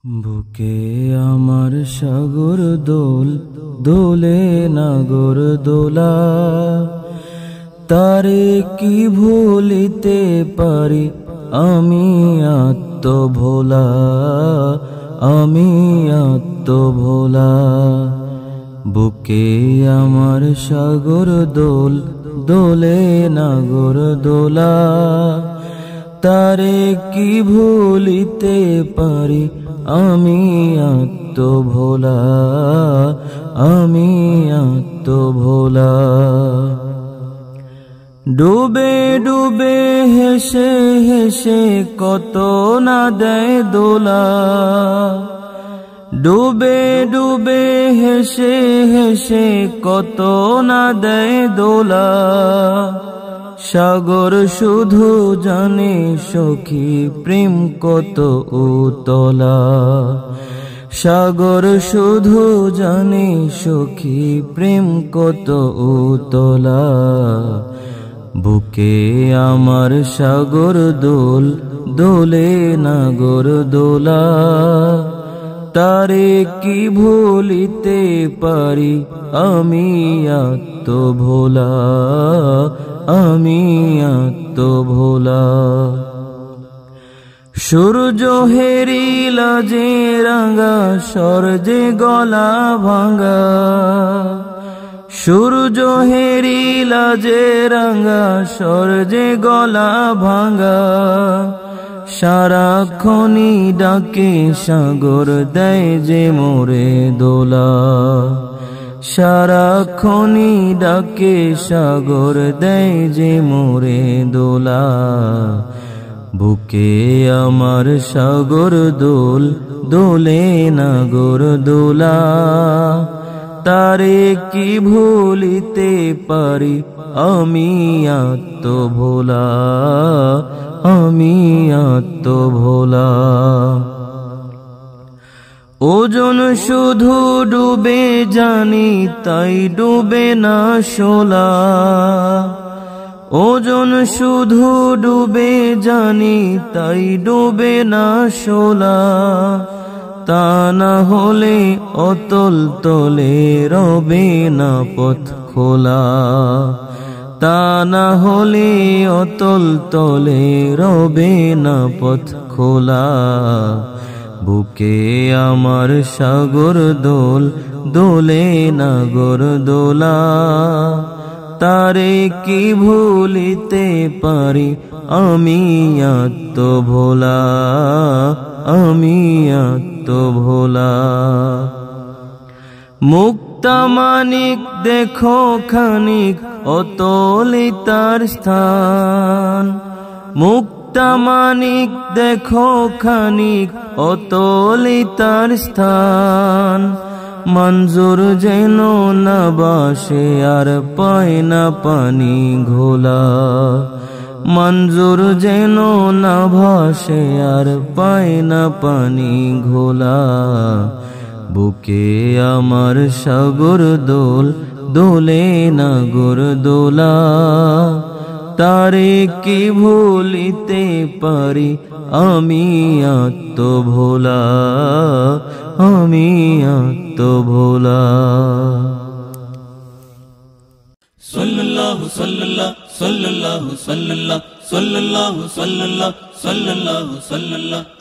বুকে আমার সাগর দোল দোলে নাগর দোলা, তারে কি ভুলিতে পারি আমি আত্মভোলা, আমি আত্মভোলা। বুকে আমার সাগর দোল দোলে নাগর দোলা, তারে কি ভুলিতে পারি আমি আত্মভোলা, আমি আত্মভোলা। ডুবে ডুবে হেসে হেসে কত না দেয় দোলা, ডুবে ডুবে হেসে হেসে কত না দেয় দোলা। সাগর শুধু জানে সখী প্রেম কত উতলা, সাগর শুধু জানে সখী প্রেম কত উতলা। বুকে আমার সাগর দোল দোলে নাগর দোলা, তারে কি ভুলিতে পারি আমি আত্মভোলা, আমি আত্মভোলা। সূর্য হেরিলা যে রাঙা সূর্যে গলা ভাঙা, সূর্য হেরিলা যে রাঙা সূর্যে গলা ভাঙা। সারাক্ষণই ডাকে সাগর দেয় যে মোরে দোলা, সারাক্ষণই ডাকে সাগর দেয় যে মোরে দোলা। বুকে আমার সাগর দোল দোলে নাগর দোলা, তারে কি ভুলিতে পারি আমি আত্মভোলা, আমি আত্মভোলা। ওজন শুধু ডুবে জানি তাই ডুবে না শোলা, ওজন শুধু ডুবে জানি তাই ডুবে না শোলা। তা না হলে অতল তলে রবে না পথ খোলা, তা না হলে অতল তলে রবে না পথ খোলা। বুকে আমার সাগর দোল দোলে নাগর দোলা, তারে কি ভুলিতে পারি আমি আত্মভোলা, আমি আত্মভোলা। মুক্তা মানিক দেখো খানিক অতলে তার স্থান, মুক্তা মানিক দেখো খানিক অতলে তার স্থান। মঞ্জুর যেন না বাসে আর পায় না পানি ঘোলা, মঞ্জুর যেন না ভাসে আর পায় না পানি ঘোলা। বুকে আমার সাগর দোল দোলে নাগর দোলা, তারে কি ভুলিতে পারি আমি আত্মভোলা, আমি আত্মভোলা। সাল্লাল্লাহু সাল্লাল্লাহু সাল্লাল্লাহু সাল্লাল্লাহু সাল্লাল্লাহু সাল্লাল্লাহু সাল্লাল্লাহু সাল্লাল্লাহু